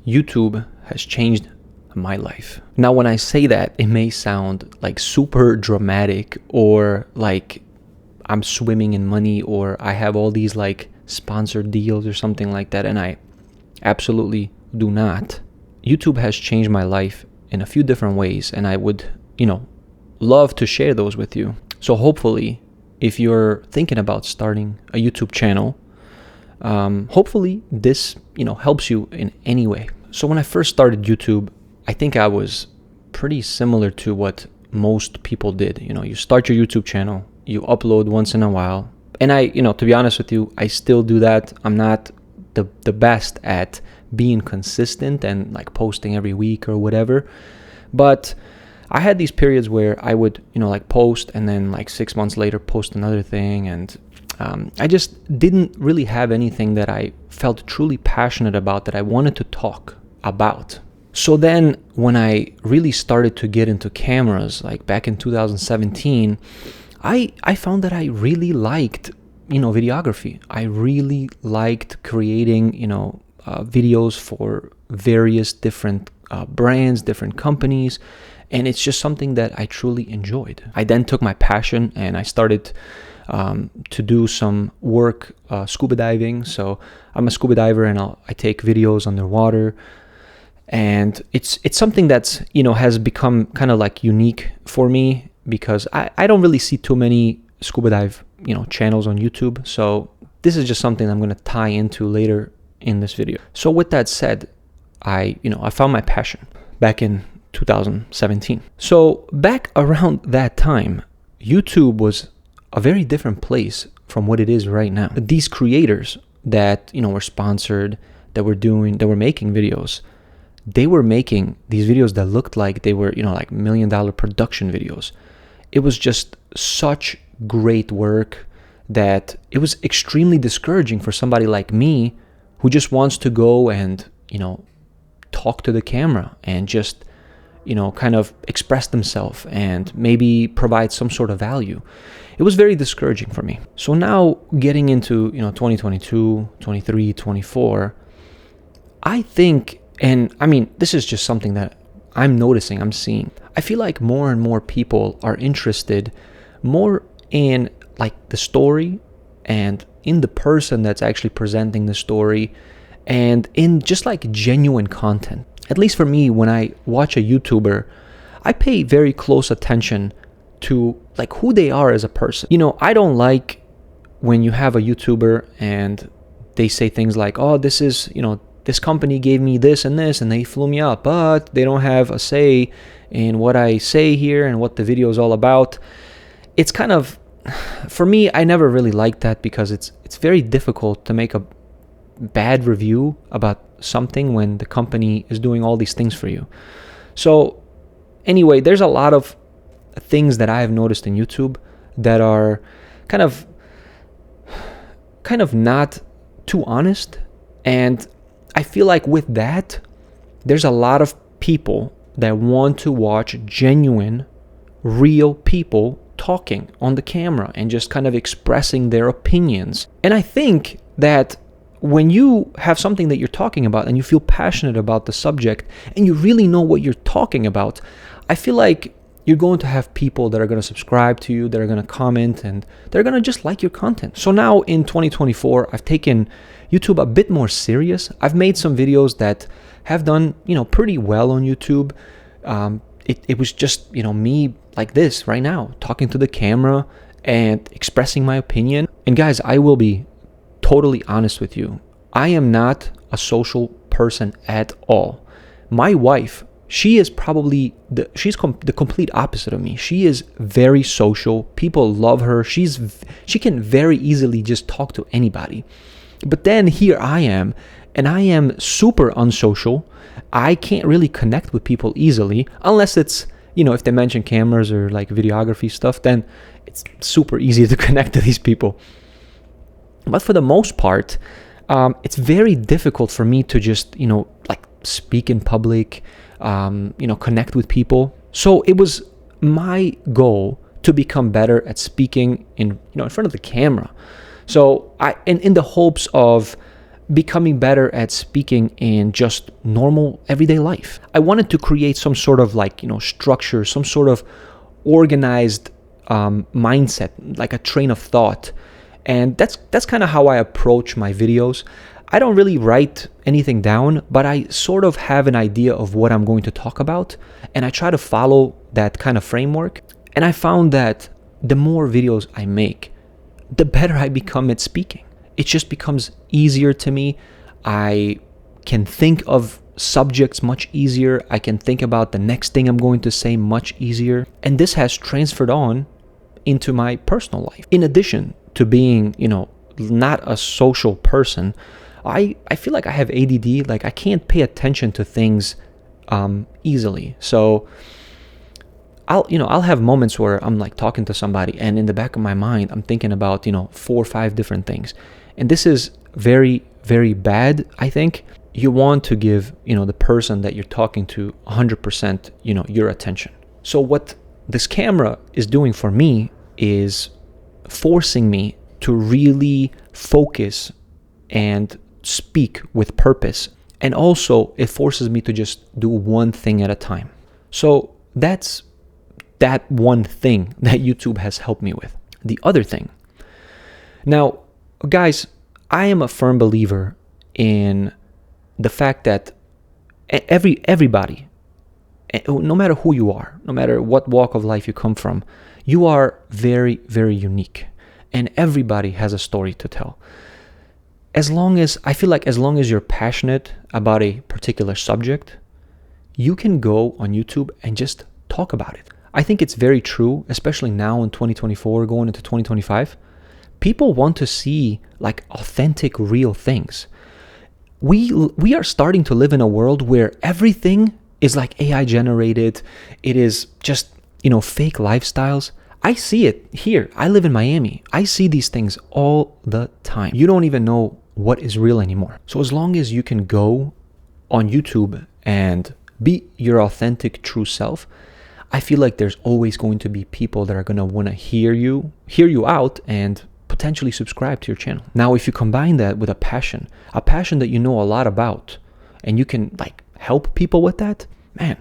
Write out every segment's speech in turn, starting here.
YouTube has changed my life. Now, when I say that, it may sound like super dramatic or like I'm swimming in money or I have all these like sponsored deals or something like that, and I absolutely do not. YouTube has changed my life in a few different ways, and I would, love to share those with you. So hopefully, if you're thinking about starting a YouTube channel, hopefully this, helps you in any way. So when I first started YouTube, I think I was pretty similar to what most people did. You start your YouTube channel, you upload once in a while. And I, to be honest with you, I still do that. I'm not the best at being consistent and like posting every week or whatever. But I had these periods where I would, like post and then like 6 months later post another thing. And I just didn't really have anything that I felt truly passionate about that I wanted to talk about. So then when I really started to get into cameras, like back in 2017, I found that I really liked, videography. I really liked creating, videos for various different brands, different companies. And it's just something that I truly enjoyed. I then took my passion and I started to do some work scuba diving. So I'm a scuba diver and I take videos underwater. And it's something that's, has become kind of like unique for me because I don't really see too many scuba dive, channels on YouTube. So this is just something I'm going to tie into later in this video. So with that said, I found my passion back in 2017. So back around that time, YouTube was a very different place from what it is right now. These creators that, were sponsored, that were making videos, they were making these videos that looked like they were, like $1 million production videos. It was just such great work that it was extremely discouraging for somebody like me who just wants to go and, talk to the camera and just, kind of express themselves and maybe provide some sort of value. It was very discouraging for me. So now getting into, 2022, 23, 24, I think, and I mean, this is just something that I'm noticing, I'm seeing. I feel like more and more people are interested more in like the story and in the person that's actually presenting the story and in just like genuine content. At least for me, when I watch a YouTuber, I pay very close attention to like who they are as a person. I don't like when you have a YouTuber and they say things like, oh, this is, this company gave me this and they flew me up, but they don't have a say in what I say here and what the video is all about. It's kind of, for me, I never really liked that because it's very difficult to make a bad review about something when the company is doing all these things for you. So anyway, there's a lot of things that I have noticed in YouTube that are kind of not too honest. And I feel like with that, there's a lot of people that want to watch genuine, real people talking on the camera and just kind of expressing their opinions. And I think that when you have something that you're talking about and you feel passionate about the subject and you really know what you're talking about, I feel like you're going to have people that are going to subscribe to you, that are going to comment, and they're going to just like your content. So now in 2024, I've taken YouTube a bit more serious. I've made some videos that have done, pretty well on YouTube. It was just, me like this right now, talking to the camera and expressing my opinion. And guys, I will be totally honest with you. I am not social person at all. My wife, she is probably the complete opposite of me. She is very social. People love her. She can very easily just talk to anybody. But then here I am, and I am super unsocial. I can't really connect with people easily unless it's, if they mention cameras or like videography stuff, then it's super easy to connect to these people. But for the most part, it's very difficult for me to just, like speak in public, connect with people. So it was my goal to become better at speaking in front of the camera. So in the hopes of becoming better at speaking in just normal everyday life. I wanted to create some sort of like, structure, some sort of organized mindset, like a train of thought. And that's kind of how I approach my videos. I don't really write anything down, but I sort of have an idea of what I'm going to talk about, and I try to follow that kind of framework. And I found that the more videos I make, the better I become at speaking. It just becomes easier to me. I can think of subjects much easier. I can think about the next thing I'm going to say much easier. And this has transferred on into my personal life. In addition to being, not a social person, I feel like I have ADD. Like I can't pay attention to things easily. So I'll have moments where I'm like talking to somebody, and in the back of my mind, I'm thinking about, 4 or 5 different things. And this is very, very bad, I think. You want to give, the person that you're talking to 100%, your attention. So what this camera is doing for me is forcing me to really focus and speak with purpose. And also it forces me to just do one thing at a time. So that's that one thing that YouTube has helped me with. The other thing. Now, guys, I am a firm believer in the fact that everybody, no matter who you are, no matter what walk of life you come from, you are very, very unique. And everybody has a story to tell. I feel like as long as you're passionate about a particular subject, you can go on YouTube and just talk about it. I think it's very true, especially now in 2024, going into 2025. People want to see like authentic, real things. We are starting to live in a world where everything is like AI generated. It is just, fake lifestyles. I see it here. I live in Miami. I see these things all the time. You don't even know what is real anymore. So as long as you can go on YouTube and be your authentic, true self, I feel like there's always going to be people that are going to want to hear you out and potentially subscribe to your channel. Now, if you combine that with a passion that you know a lot about, and you can like help people with that, man,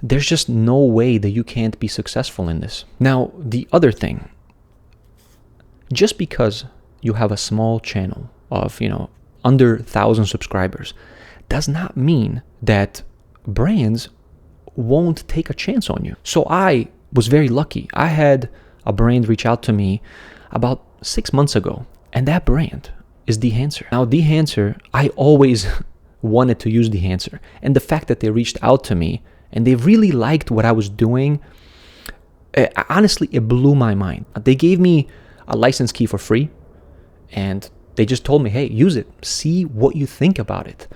there's just no way that you can't be successful in this. Now, the other thing, just because you have a small channel of, under 1,000 subscribers, does not mean that brands won't take a chance on you. So I was very lucky. I had a brand reach out to me about 6 months ago, and that brand is Dehancer. Now, Dehancer, I always wanted to use Dehancer, and the fact that they reached out to me and they really liked what I was doing, honestly, it blew my mind. They gave me a license key for free, and they just told me, hey, use it. See what you think about it.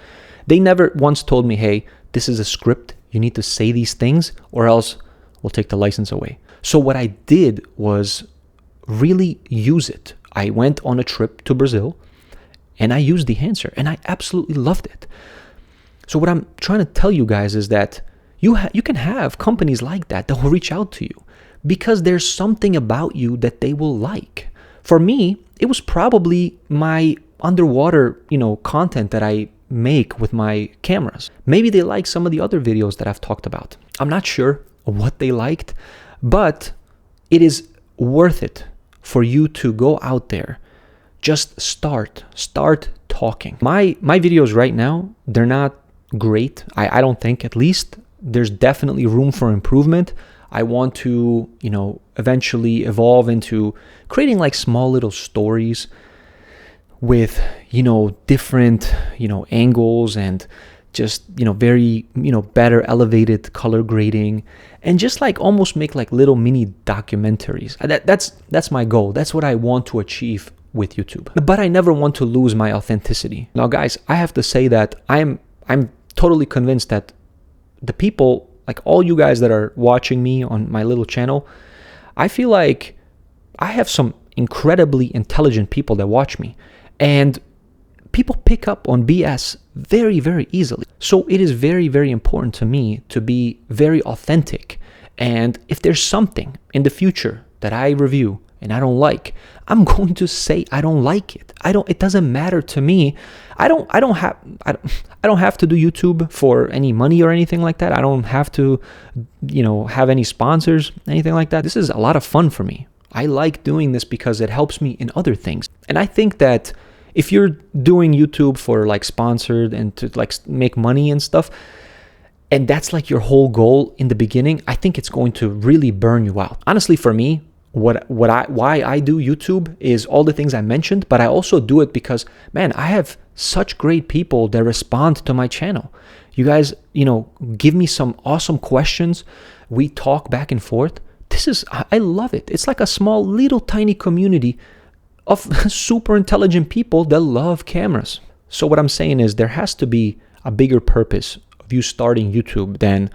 They never once told me, hey, this is a script. You need to say these things or else we'll take the license away. So what I did was really use it. I went on a trip to Brazil and I used Dehancer and I absolutely loved it. So what I'm trying to tell you guys is that you can have companies like that will reach out to you because there's something about you that they will like. For me, it was probably my underwater, content that I make with my cameras. Maybe they like some of the other videos that I've talked about. I'm not sure what they liked, but it is worth it for you to go out there. Just start talking. My videos right now, they're not great. I don't think, at least. There's definitely room for improvement. I want to, eventually evolve into creating like small little stories with, different, angles and just, very, better elevated color grading and just like almost make like little mini documentaries. That's my goal. That's what I want to achieve with YouTube. But I never want to lose my authenticity. Now, guys, I have to say that I'm totally convinced that the people, like all you guys that are watching me on my little channel, I feel like I have some incredibly intelligent people that watch me. And people pick up on BS very, very easily. So it is very, very important to me to be very authentic. And if there's something in the future that I review and I don't like, I'm going to say I don't like it. It doesn't matter to me. I don't have to do YouTube for any money or anything like that. I don't have to, have any sponsors, anything like that. This is a lot of fun for me. I like doing this because it helps me in other things. And I think that if you're doing YouTube for like sponsored and to like make money and stuff, and that's like your whole goal in the beginning, I think it's going to really burn you out. Honestly, for me, why I do YouTube is all the things I mentioned, but I also do it because, man, I have such great people that respond to my channel. You guys, give me some awesome questions. We talk back and forth. I love it. It's like a small, little, tiny community of super intelligent people that love cameras. So what I'm saying is there has to be a bigger purpose of you starting YouTube than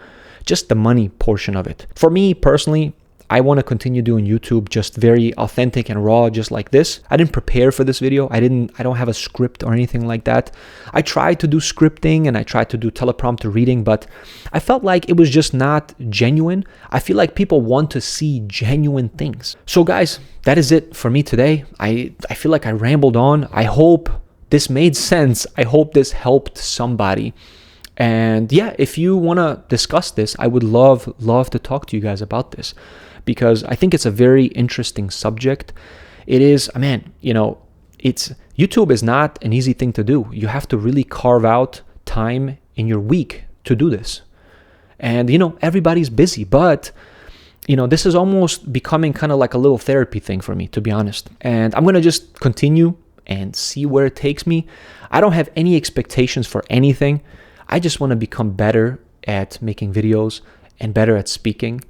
just the money portion of it. For me personally, I want to continue doing YouTube just very authentic and raw, just like this. I didn't prepare for this video. I don't have a script or anything like that. I tried to do scripting and I tried to do teleprompter reading, but I felt like it was just not genuine. I feel like people want to see genuine things. So guys, that is it for me today. I feel like I rambled on. I hope this made sense. I hope this helped somebody. And yeah, if you want to discuss this, I would love to talk to you guys about this, because I think it's a very interesting subject. It is, YouTube is not an easy thing to do. You have to really carve out time in your week to do this. And, everybody's busy, but, this is almost becoming kind of like a little therapy thing for me, to be honest. And I'm going to just continue and see where it takes me. I don't have any expectations for anything. I just want to become better at making videos and better at speaking,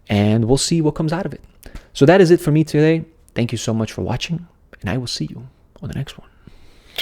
and we'll see what comes out of it. So that is it for me today. Thank you so much for watching, and I will see you on the next one.